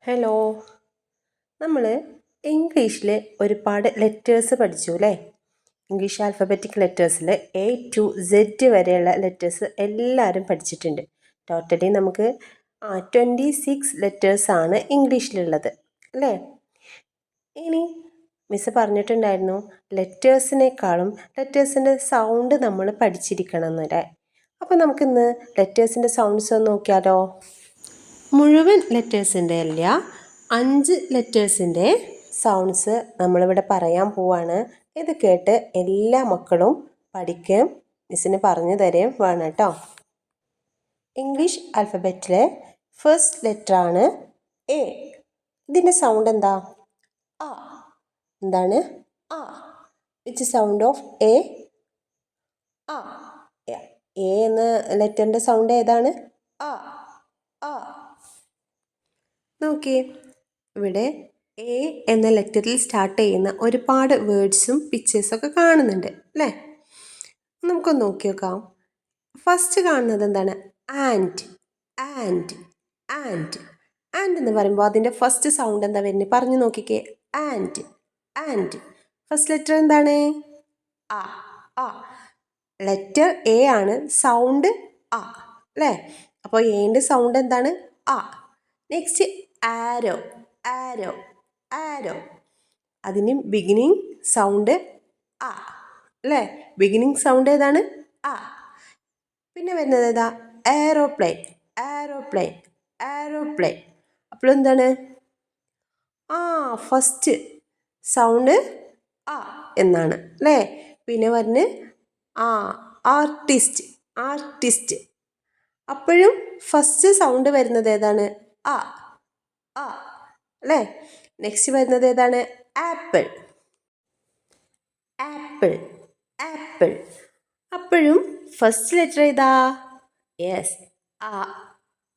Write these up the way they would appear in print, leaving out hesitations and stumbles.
Hello. നമ്മൾ ഇംഗ്ലീഷിൽ ഒരുപാട് ലെറ്റേഴ്സ് പഠിച്ചു അല്ലേ? ഇംഗ്ലീഷ് ആൽഫബറ്റിക് ലെറ്റേഴ്സിൽ A to Z വരെയുള്ള ലെറ്റേഴ്സ് എല്ലാവരും പഠിച്ചിട്ടുണ്ട്. ടോട്ടലി നമുക്ക് 26 ലെറ്റേഴ്സാണ് ഇംഗ്ലീഷിലുള്ളത് അല്ലേ? ഇനി മിസ്സ് പറഞ്ഞിട്ടുണ്ടായിരുന്നു ലെറ്റേഴ്സിനേക്കാളും ലെറ്റേഴ്സിൻ്റെ സൗണ്ട് നമ്മൾ പഠിച്ചിരിക്കണം എന്നല്ലേ. അപ്പോൾ നമുക്കിന്ന് ലെറ്റേഴ്സിൻ്റെ സൗണ്ട്സ് ഒന്ന് നോക്കിയാലോ? മുഴുവൻ ലെറ്റേഴ്സിൻ്റെ അല്ല, 5 ലെറ്റേഴ്സിൻ്റെ സൗണ്ട്സ് നമ്മളിവിടെ പറയാൻ പോവാണ്. ഇത് കേട്ട് എല്ലാ മക്കളും പഠിക്കുകയും മിസ്സിന് പറഞ്ഞു തരുകയും വേണം കേട്ടോ. ഇംഗ്ലീഷ് ആൽഫബറ്റിലെ ഫസ്റ്റ് ലെറ്ററാണ് എ. ഇതിൻ്റെ സൗണ്ട് എന്താ? ആ. എന്താണ്? ആ. Which sound of A? ആ. എ എന്ന ലെറ്ററിൻ്റെ സൗണ്ട് ഏതാണ്? ആ. ആ. നോക്കിയേ, ഇവിടെ എ എന്ന ലെറ്ററിൽ സ്റ്റാർട്ട് ചെയ്യുന്ന ഒരുപാട് വേർഡ്സും പിക്ചേഴ്സൊക്കെ കാണുന്നുണ്ട് അല്ലേ? നമുക്കൊന്ന് നോക്കി നോക്കാം. ഫസ്റ്റ് കാണുന്നത് എന്താണ്? ആൻഡ്. ആൻഡ് ആൻഡ് ആൻഡ് എന്ന് പറയുമ്പോൾ അതിൻ്റെ ഫസ്റ്റ് സൗണ്ട് എന്താ വരുന്നത്? പറഞ്ഞു നോക്കിക്കേ. ആൻഡ്. ആൻഡ് ഫസ്റ്റ് ലെറ്റർ എന്താണ്? ആ. ആ. ലെറ്റർ എ ആണ്, സൗണ്ട് ആ അല്ലേ? അപ്പോൾ എൻ്റെ സൗണ്ട് എന്താണ്? ആ. നെക്സ്റ്റ് ആരോ. ആരോ. ആരോ അതിന് ബിഗിനിങ് സൗണ്ട് ആ അല്ലേ? ബിഗിനിങ് സൗണ്ട് ഏതാണ്? ആ. പിന്നെ വരുന്നത് ഏതാ? എയറോപ്ലെയിൻ. എയറോപ്ലെയിൻ. എയറോപ്ലെയിൻ അപ്പോൾ എന്താണ്? ആ. ഫസ്റ്റ് സൗണ്ട് ആ എന്നാണ് അല്ലേ? പിന്നെ വരുന്നത് ആ ആർട്ടിസ്റ്റ്. ആർട്ടിസ്റ്റ് അപ്പോഴും ഫസ്റ്റ് സൗണ്ട് വരുന്നത് ഏതാണ്? ആ. ആ അല്ലേ? നെക്സ്റ്റ് വരുന്നത് ഏതാണ്? ആപ്പിൾ. ആപ്പിൾ. ആപ്പിൾ അപ്പോഴും ഫസ്റ്റ് ലെറ്റർ ഏതാ? യെസ്, ആ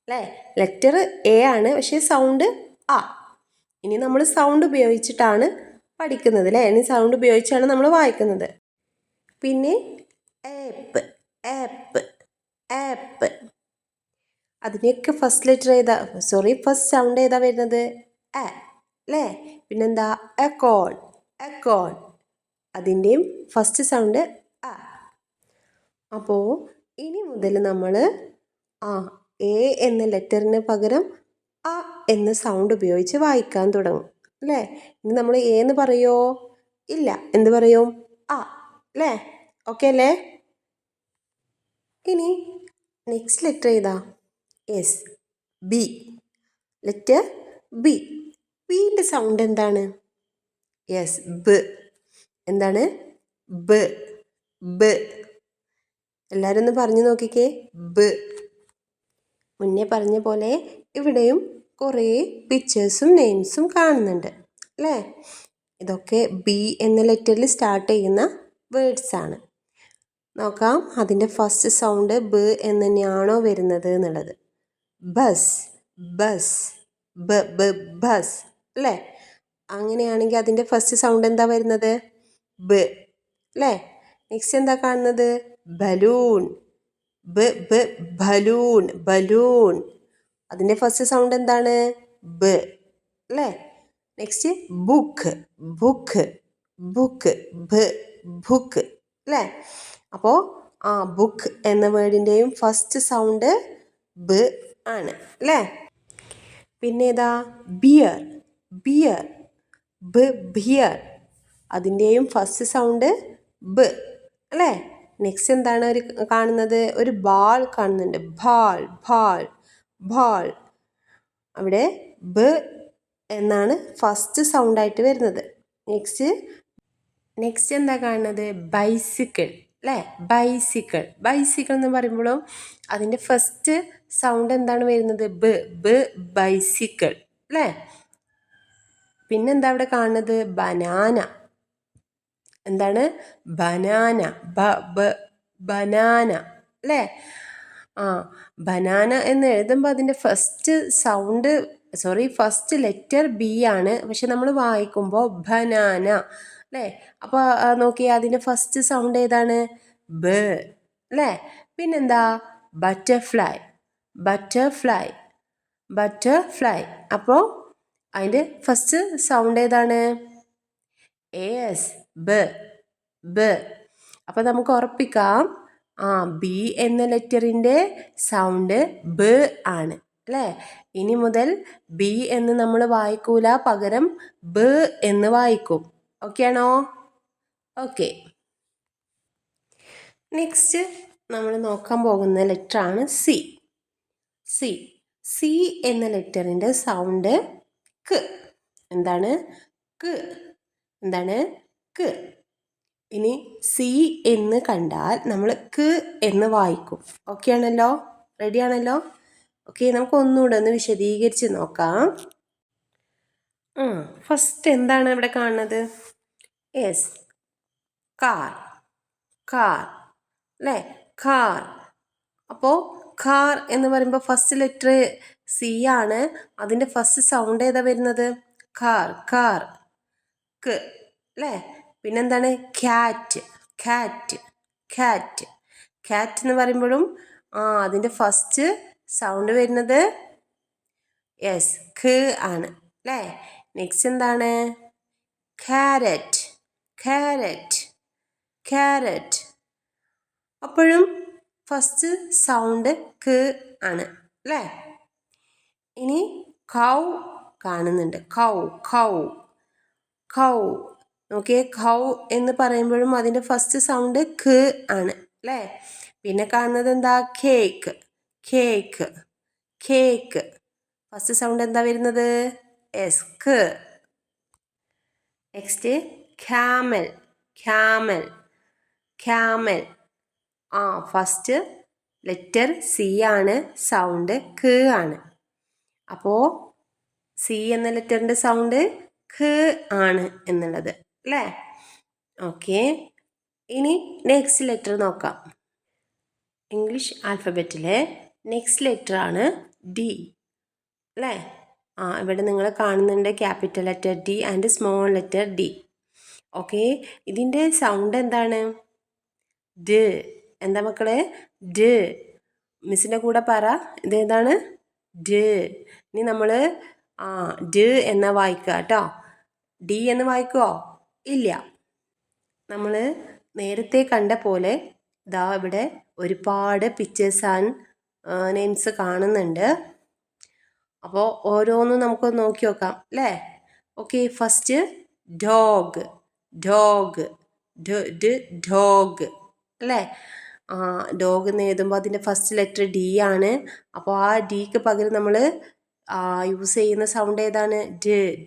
അല്ലേ? ലെറ്റർ എ ആണ്, പക്ഷേ സൗണ്ട് ആ. ഇനി നമ്മൾ സൗണ്ട് ഉപയോഗിച്ചിട്ടാണ് പഠിക്കുന്നത് അല്ലേ? ഇനി സൗണ്ട് ഉപയോഗിച്ചാണ് നമ്മൾ വായിക്കുന്നത്. പിന്നെ ഏപ്പ്. ഏപ്പ്. ആപ്പ് അതിൻ്റെയൊക്കെ ഫസ്റ്റ് ലെറ്റർ ഏതാ? ഫസ്റ്റ് സൗണ്ട് ഏതാ വരുന്നത്? എ അല്ലേ? പിന്നെന്താ? എക്കോൺ. എക്കോൺ അതിൻ്റെയും ഫസ്റ്റ് സൗണ്ട് അ. അപ്പോൾ ഇനി മുതൽ നമ്മൾ എ എന്ന ലെറ്ററിന് പകരം അ എന്ന സൗണ്ട് ഉപയോഗിച്ച് വായിക്കാൻ തുടങ്ങും അല്ലേ? ഇനി നമ്മൾ എ എന്ന് പറയുമോ? ഇല്ല. എന്ത് പറയും? അ അല്ലേ? ഓക്കെ അല്ലേ? ഇനി നെക്സ്റ്റ് ലെറ്റർ ഏതാ? Yes, B. Letter B. ബിൻ്റെ സൗണ്ട് എന്താണ്? യെസ്, ബ്. എന്താണ്? ബ്. ബ്. എല്ലാവരും ഒന്ന് പറഞ്ഞു നോക്കിക്കേ. ബ്. മുന്നേ പറഞ്ഞ പോലെ ഇവിടെയും കുറേ പിക്ചേഴ്സും നെയിംസും കാണുന്നുണ്ട് അല്ലേ? ഇതൊക്കെ ബി എന്ന ലെറ്ററിൽ സ്റ്റാർട്ട് ചെയ്യുന്ന വേർഡ്സ് ആണ്. നോക്കാം അതിൻ്റെ ഫസ്റ്റ് സൗണ്ട് ബ് എന്ന് തന്നെയാണോ വരുന്നത് എന്നുള്ളത്. ബസ്. ബസ്. ബ ബ ബസ് അല്ലേ? അങ്ങനെയാണെങ്കിൽ അതിൻ്റെ ഫസ്റ്റ് സൗണ്ട് എന്താ വരുന്നത്? ബ് അല്ലേ? നെക്സ്റ്റ് എന്താ കാണുന്നത്? ബലൂൺ. ബ ബ ബലൂൺ. ബലൂൺ അതിൻ്റെ ഫസ്റ്റ് സൗണ്ട് എന്താണ്? ബ് അല്ലേ? Next book. ബുക്ക്. ബുക്ക്. ബ് ബുക്ക് അല്ലേ? അപ്പോൾ ബുക്ക് എന്ന വേർഡിൻ്റെയും ഫസ്റ്റ് സൗണ്ട് ബ് ആണ് അല്ലേ? പിന്നെ ഏതാ? ബിയർ. ബിയർ. ബ് ബിയർ അതിൻ്റെയും ഫസ്റ്റ് സൗണ്ട് ബ് അല്ലേ? നെക്സ്റ്റ് എന്താണ് കാണുന്നത്? ഒരു ബാൾ കാണുന്നുണ്ട്. ബാൾ. ബാൾ. ബാൾ അവിടെ ബ് എന്നാണ് ഫസ്റ്റ് സൗണ്ടായിട്ട് വരുന്നത്. നെക്സ്റ്റ് എന്താ കാണുന്നത്? ബൈസിക്കിൾ അല്ലേ? ബൈസിക്കിൾ. ബൈസിക്കിൾ എന്ന് പറയുമ്പോഴും അതിൻ്റെ ഫസ്റ്റ് സൗണ്ട് എന്താണ് വരുന്നത്? ബ്. ബ് ബൈസിക്കിൾ അല്ലേ? പിന്നെന്താ അവിടെ കാണുന്നത്? ബനാന. എന്താണ്? ബനാന. ബനാന അല്ലേ? ബനാന എന്ന് എഴുതുമ്പോൾ അതിൻ്റെ ഫസ്റ്റ് ലെറ്റർ ബി ആണ്, പക്ഷെ നമ്മൾ വായിക്കുമ്പോൾ ബനാന അല്ലേ? അപ്പോൾ നോക്കിയാൽ അതിൻ്റെ ഫസ്റ്റ് സൗണ്ട് ഏതാണ്? ബ അല്ലേ? പിന്നെന്താ? ബട്ടർഫ്ലൈ. ബട്ടർഫ്ലൈ. ബട്ടർഫ്ലൈ അപ്പോൾ അതിൻ്റെ ഫസ്റ്റ് സൗണ്ട് ഏതാണ്? യെസ്, ബ, ബ. അപ്പം നമുക്ക് ഉറപ്പിക്കാം, ബി എന്ന ലെറ്ററിൻ്റെ സൗണ്ട് ബ ആണ് അല്ലേ? ഇനി മുതൽ ബി എന്ന് നമ്മൾ വായിക്കൂല, പകരം ബ എന്ന് വായിക്കും. ഓക്കെ ആണോ? ഓക്കെ. നെക്സ്റ്റ് നമ്മൾ നോക്കാൻ പോകുന്ന ലെറ്ററാണ് സി. സി. സി എന്ന ലെറ്ററിൻ്റെ സൗണ്ട് ക. എന്താണ്? ക. എന്താണ്? ക. ഇനി സി എന്ന് കണ്ടാൽ നമ്മൾ ക എന്ന് വായിക്കും. ഓക്കെ ആണല്ലോ? റെഡി ആണല്ലോ? ഓക്കെ, നമുക്ക് ഒന്നുകൂടെ ഒന്ന് വിശദീകരിച്ച് നോക്കാം. ഫസ്റ്റ് എന്താണ് ഇവിടെ കാണുന്നത്? Yes, car. കാർ അല്ലേ? കാർ. അപ്പോൾ കാർ എന്ന് പറയുമ്പോൾ ഫസ്റ്റ് ലെറ്റർ സി ആണ്. അതിൻ്റെ ഫസ്റ്റ് സൗണ്ട് ഏതാ വരുന്നത്? കാർ, കാർ, ക അല്ലേ? പിന്നെന്താണ്? ക്യാറ്റ്, കാറ്റ്, കാറ്റ്. കാറ്റ് എന്ന് പറയുമ്പോഴും അതിൻ്റെ ഫസ്റ്റ് സൗണ്ട് വരുന്നത് യെസ് ഖ ആണ് അല്ലേ? നെക്സ്റ്റ് എന്താണ്? Carrot, carrot, carrot. അപ്പോഴും ഫസ്റ്റ് സൗണ്ട് ക ആണ് അല്ലേ? ഇനി കൗ കാണുന്നുണ്ട്. കൗ, കൗ, കൗ. നോക്കിയേ, കൗ എന്ന് പറയുമ്പോഴും അതിൻ്റെ ഫസ്റ്റ് സൗണ്ട് ക ആണ് അല്ലേ? പിന്നെ കാണുന്നത് എന്താ? Cake, cake, cake. First sound എന്താ വരുന്നത്? എസ്, ക. Next camel, camel, camel. First letter C ആണ്, സൗണ്ട് ക ആണ്. അപ്പോൾ സി എന്ന ലെറ്ററിൻ്റെ സൗണ്ട് ഖ ആണ് എന്നുള്ളത് അല്ലേ? ഓക്കെ. ഇനി നെക്സ്റ്റ് ലെറ്റർ നോക്കാം. ഇംഗ്ലീഷ് ആൽഫബറ്റിലെ നെക്സ്റ്റ് ലെറ്റർ ആണ് ഡി അല്ലേ? ഇവിടെ നിങ്ങൾ കാണുന്നുണ്ട് capital letter D and small letter D. Okay, ഇതിൻ്റെ സൗണ്ട് എന്താണ്? ഡ. എന്താ മക്കളെ? ഡ. മിസ്സിൻ്റെ കൂടെ പറ, ഇതേതാണ്? ഡ. ഇനി നമ്മൾ ഡ എന്ന വായിക്കുക കേട്ടോ. ഡി എന്ന് വായിക്കുമോ? ഇല്ല. നമ്മൾ നേരത്തെ കണ്ട പോലെ ഇതാ ഇവിടെ ഒരുപാട് പിക്ചേഴ്സ് ആൻഡ് നെയിംസ് കാണുന്നുണ്ട്. അപ്പോൾ ഓരോന്നും നമുക്ക് നോക്കി നോക്കാം അല്ലേ? Okay, first dog, dog, dog അല്ലേ? ഡോഗ് എന്ന് എഴുതുമ്പോൾ അതിൻ്റെ ഫസ്റ്റ് ലെറ്റർ ഡി ആണ്. അപ്പോൾ ആ ഡിക്ക് പകരം നമ്മൾ യൂസ് ചെയ്യുന്ന സൗണ്ട് ഏതാണ്?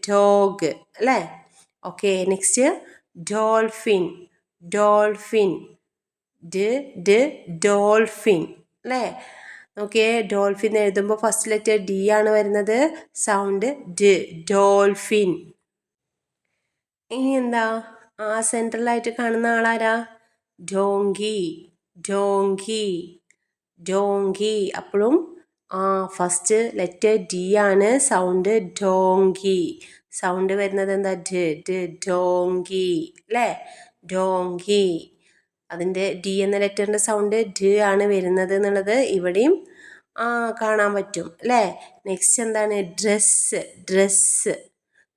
ഡോഗ് അല്ലേ? Okay, next dolphin, dolphin, dolphin അല്ലേ? ഓക്കെ, ഡോൾഫിൻ എഴുതുമ്പോൾ ഫസ്റ്റ് ലെറ്റർ ഡി ആണ് വരുന്നത്, സൗണ്ട് ഡോൾഫിൻ. ഇനി എന്താ സെൻട്രലായിട്ട് കാണുന്ന ആളാരാ? Donkey, donkey, donkey. അപ്പോഴും ഫസ്റ്റ് ലെറ്റർ ഡി ആണ്, സൗണ്ട് ഡോങ്കി. സൗണ്ട് വരുന്നത് എന്താ? ഡോങ്കി അല്ലേ? ഡോങ്കി. അതിൻ്റെ ഡി എന്ന ലെറ്ററിൻ്റെ സൗണ്ട് ഡ ആണ് വരുന്നത് എന്നുള്ളത് ഇവിടെയും കാണാൻ പറ്റും അല്ലേ? നെക്സ്റ്റ് എന്താണ്? Dress, dress,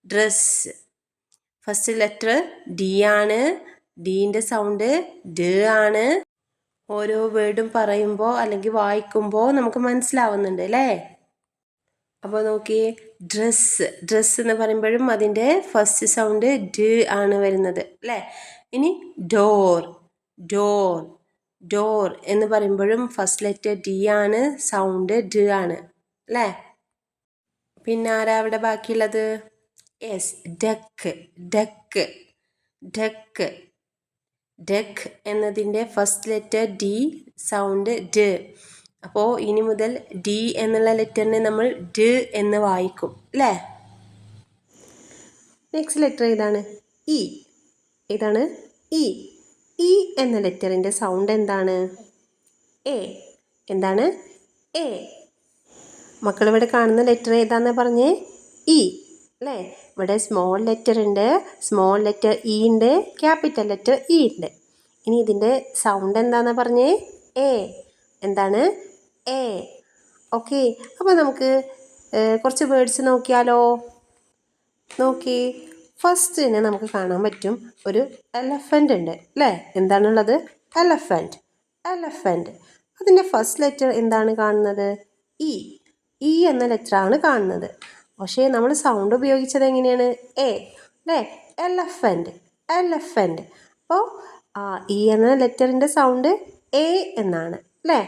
dress. First letter D ആണ്, ഡീൻ്റെ സൗണ്ട് ഡ ആണ്. ഓരോ വേർഡും പറയുമ്പോൾ അല്ലെങ്കിൽ വായിക്കുമ്പോൾ നമുക്ക് മനസ്സിലാവുന്നുണ്ട് അല്ലേ? അപ്പോൾ നോക്കിയേ, ഡ്രസ്സ്, ഡ്രസ്സ് എന്ന് പറയുമ്പോഴും അതിൻ്റെ ഫസ്റ്റ് സൗണ്ട് ഡ ആണ് വരുന്നത് അല്ലേ? ഇനി ഡോർ, ഡോർ, ഡോർ എന്ന് പറയുമ്പോഴും ഫസ്റ്റ് ലെറ്റർ ഡി ആണ്, സൗണ്ട് ഡ ആണ് അല്ലേ? പിന്നെ ആരാ അവിടെ ബാക്കിയുള്ളത്? Yes, duck, duck, duck, duck എന്നതിൻ്റെ ഫസ്റ്റ് ലെറ്റർ ഡി, സൗണ്ട് ഡ. അപ്പോൾ ഇനി മുതൽ ഡി എന്നുള്ള ലെറ്ററിനെ നമ്മൾ ഡ എന്ന് വായിക്കും അല്ലേ? നെക്സ്റ്റ് ലെറ്റർ ഏതാണ്? ഇ. ഏതാണ്? ഇ. ഇ എന്ന ലെറ്ററിൻ്റെ സൗണ്ട് എന്താണ്? എ. എന്താണ്? എ. മക്കളിവിടെ കാണുന്ന ലെറ്റർ ഏതാണെന്ന് പറഞ്ഞേ? ഇ അല്ലേ? ഇവിടെ സ്മോൾ ലെറ്റർ ഉണ്ട്, സ്മോൾ ലെറ്റർ ഇ ഉണ്ട്, ക്യാപിറ്റൽ ലെറ്റർ ഇ ഉണ്ട്. ഇനി ഇതിൻ്റെ സൗണ്ട് എന്താണെന്ന് പറഞ്ഞേ? എ. എന്താണ്? എ. ഓക്കെ, അപ്പോൾ നമുക്ക് കുറച്ച് വേർഡ്സ് നോക്കിയാലോ? നോക്കി ഫസ്റ്റിന് നമുക്ക് കാണാൻ പറ്റും ഒരു എലഫൻ്റ് ഉണ്ട് അല്ലേ? എന്താണുള്ളത്? എലഫൻ്റ്. എലഫൻ്റ്. അതിൻ്റെ ഫസ്റ്റ് ലെറ്റർ എന്താണ് കാണുന്നത്? ഇ. ഇ എന്ന ലെറ്ററാണ് കാണുന്നത്. പക്ഷേ നമ്മൾ സൗണ്ട് ഉപയോഗിച്ചത് എങ്ങനെയാണ്? എ അല്ലേ? എലഫൻ്റ്. എലഫൻ്റ്. അപ്പോൾ ഇ എന്ന ലെറ്ററിൻ്റെ സൗണ്ട് എ എന്നാണ് അല്ലേ?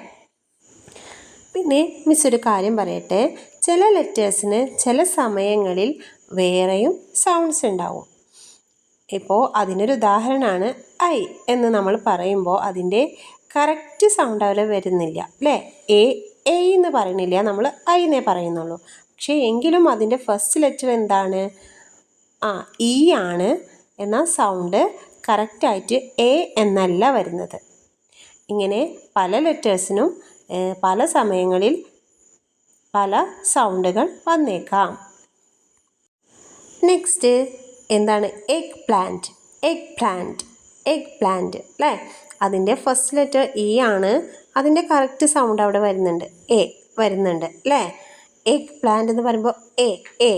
പിന്നെ മിസ് ഒരു കാര്യം പറയട്ടെ. ചില ലെറ്റേഴ്സിന് ചില സമയങ്ങളിൽ വേറെയും സൗണ്ട്സ് ഉണ്ടാവും. ഇപ്പോൾ അതിനൊരു ഉദാഹരണമാണ് ഐ എന്ന് നമ്മൾ പറയുമ്പോൾ അതിൻ്റെ കറക്റ്റ് സൗണ്ട് അവിടെ വരുന്നില്ല അല്ലേ? എ എന്ന് പറയുന്നില്ല, നമ്മൾ ഐ എന്നേ പറയുന്നുള്ളൂ. പക്ഷേ എങ്കിലും അതിൻ്റെ ഫസ്റ്റ് ലെറ്റർ എന്താണ്? ഇ ആണ്. എന്നാൽ സൗണ്ട് കറക്റ്റായിട്ട് എ എന്നല്ല വരുന്നത്. ഇങ്ങനെ പല ലെറ്റേഴ്സിനും പല സമയങ്ങളിൽ പല സൗണ്ടുകൾ വന്നേക്കാം. നെക്സ്റ്റ് എന്താണ്? Egg plant. Egg plant. Egg plant അല്ലേ? അതിൻ്റെ ഫസ്റ്റ് ലെറ്റർ ഇ ആണ്. അതിൻ്റെ കറക്റ്റ് സൗണ്ട് അവിടെ വരുന്നുണ്ട്, എ വരുന്നുണ്ട് അല്ലേ? എഗ് പ്ലാന്റ് എന്ന് പറയുമ്പോൾ എ.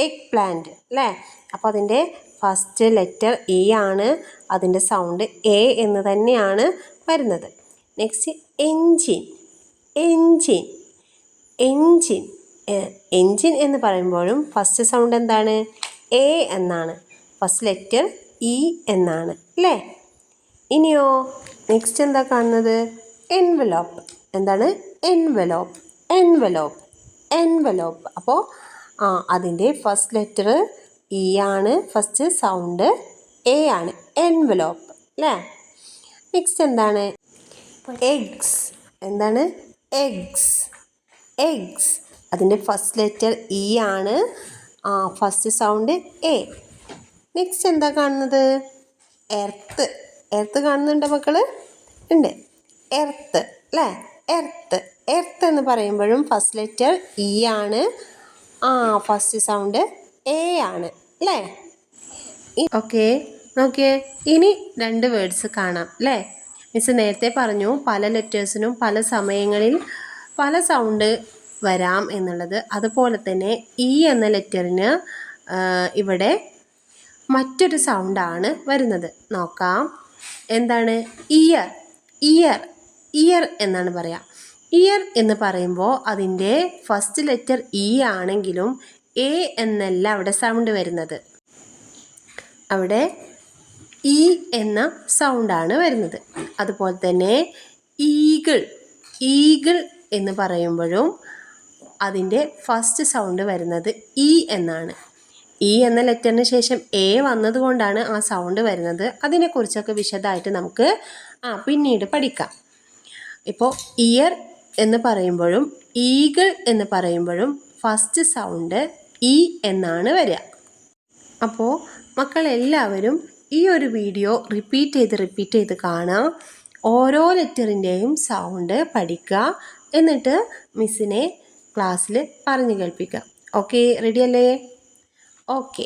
എഗ് പ്ലാന്റ് അല്ലേ? അപ്പോൾ അതിൻ്റെ ഫസ്റ്റ് ലെറ്റർ ഇ ആണ്. അതിൻ്റെ സൗണ്ട് എ എന്ന് തന്നെയാണ് വരുന്നത്. Next engine. Engine. Engine. Engine എന്ന് പറയുമ്പോഴും ഫസ്റ്റ് സൗണ്ട് എന്താണ്? എ എന്നാണ്. ഫസ്റ്റ് ലെറ്റർ ഇ എന്നാണ് അല്ലേ? ഇനിയോ നെക്സ്റ്റ് എന്താ കാണുന്നത്? എൻവലോപ്പ്. എന്താണ്? എൻവലോപ്പ്. എൻവലോപ്പ്. എൻവലോപ്പ്. അപ്പോൾ അതിൻ്റെ ഫസ്റ്റ് ലെറ്റർ ഇ ആണ്. ഫസ്റ്റ് സൗണ്ട് എ ആണ്. എൻവലോപ്പ് അല്ലേ? നെക്സ്റ്റ് എന്താണ്? എഗ്സ്. എന്താണ്? എഗ്സ്. എഗ്സ്. അതിൻ്റെ ഫസ്റ്റ് ലെറ്റർ ഇ ആണ്. First sound A. നെക്സ്റ്റ് എന്താ കാണുന്നത്? എർത്ത്. എർത്ത് കാണുന്നുണ്ടോ മക്കൾ? ഉണ്ട്. എർത്ത് അല്ലേ? എർത്ത്. എർത്ത് എന്ന് പറയുമ്പോഴും ഫസ്റ്റ് ലെറ്റർ ഇ ആണ്. ഫസ്റ്റ് സൗണ്ട് എ ആണ് അല്ലേ? ഓക്കെ, നോക്കിയേ. ഇനി 2 വേർഡ്സ് കാണാം അല്ലേ? മിസ് നേരത്തെ പറഞ്ഞു പല ലെറ്റേഴ്സിനും പല സമയങ്ങളിൽ പല സൗണ്ട് വരാം എന്നുള്ളത്. അതുപോലെ തന്നെ ഇ എന്ന ലെറ്ററിന് ഇവിടെ മറ്റൊരു സൗണ്ടാണ് വരുന്നത്. നോക്കാം. എന്താണ്? ഇയർ. ഇയർ. ഇയർ എന്നാണ് പറയുക. ഇയർ എന്ന് പറയുമ്പോൾ അതിൻ്റെ ഫസ്റ്റ് ലെറ്റർ ഇ ആണെങ്കിലും എ എന്നല്ല അവിടെ സൗണ്ട് വരുന്നത്. അവിടെ ഇ എന്ന സൗണ്ടാണ് വരുന്നത്. അതുപോലെ തന്നെ ഈഗിൾ. ഈഗിൾ എന്ന് പറയുമ്പോഴും അതിൻ്റെ ഫസ്റ്റ് സൗണ്ട് വരുന്നത് ഇ എന്നാണ്. ഇ എന്ന ലെറ്ററിന് ശേഷം എ വന്നതുകൊണ്ടാണ് ആ സൗണ്ട് വരുന്നത്. അതിനെക്കുറിച്ചൊക്കെ വിശദമായിട്ട് നമുക്ക് പിന്നീട് പഠിക്കാം. ഇപ്പോൾ ഇയർ എന്ന് പറയുമ്പോഴും ഈഗിൾ എന്ന് പറയുമ്പോഴും ഫസ്റ്റ് സൗണ്ട് ഇ എന്നാണ് വരിക. അപ്പോൾ മക്കളെല്ലാവരും ഈ ഒരു വീഡിയോ റിപ്പീറ്റ് ചെയ്ത് കാണാം. ഓരോ ലെറ്ററിൻ്റെയും സൗണ്ട് പഠിക്കുക. എന്നിട്ട് മിസ്സിനെ ക്ലാസ്സിൽ പറഞ്ഞു കേൾപ്പിക്കുക. ഓക്കെ, റെഡിയല്ലേ? ഓക്കെ.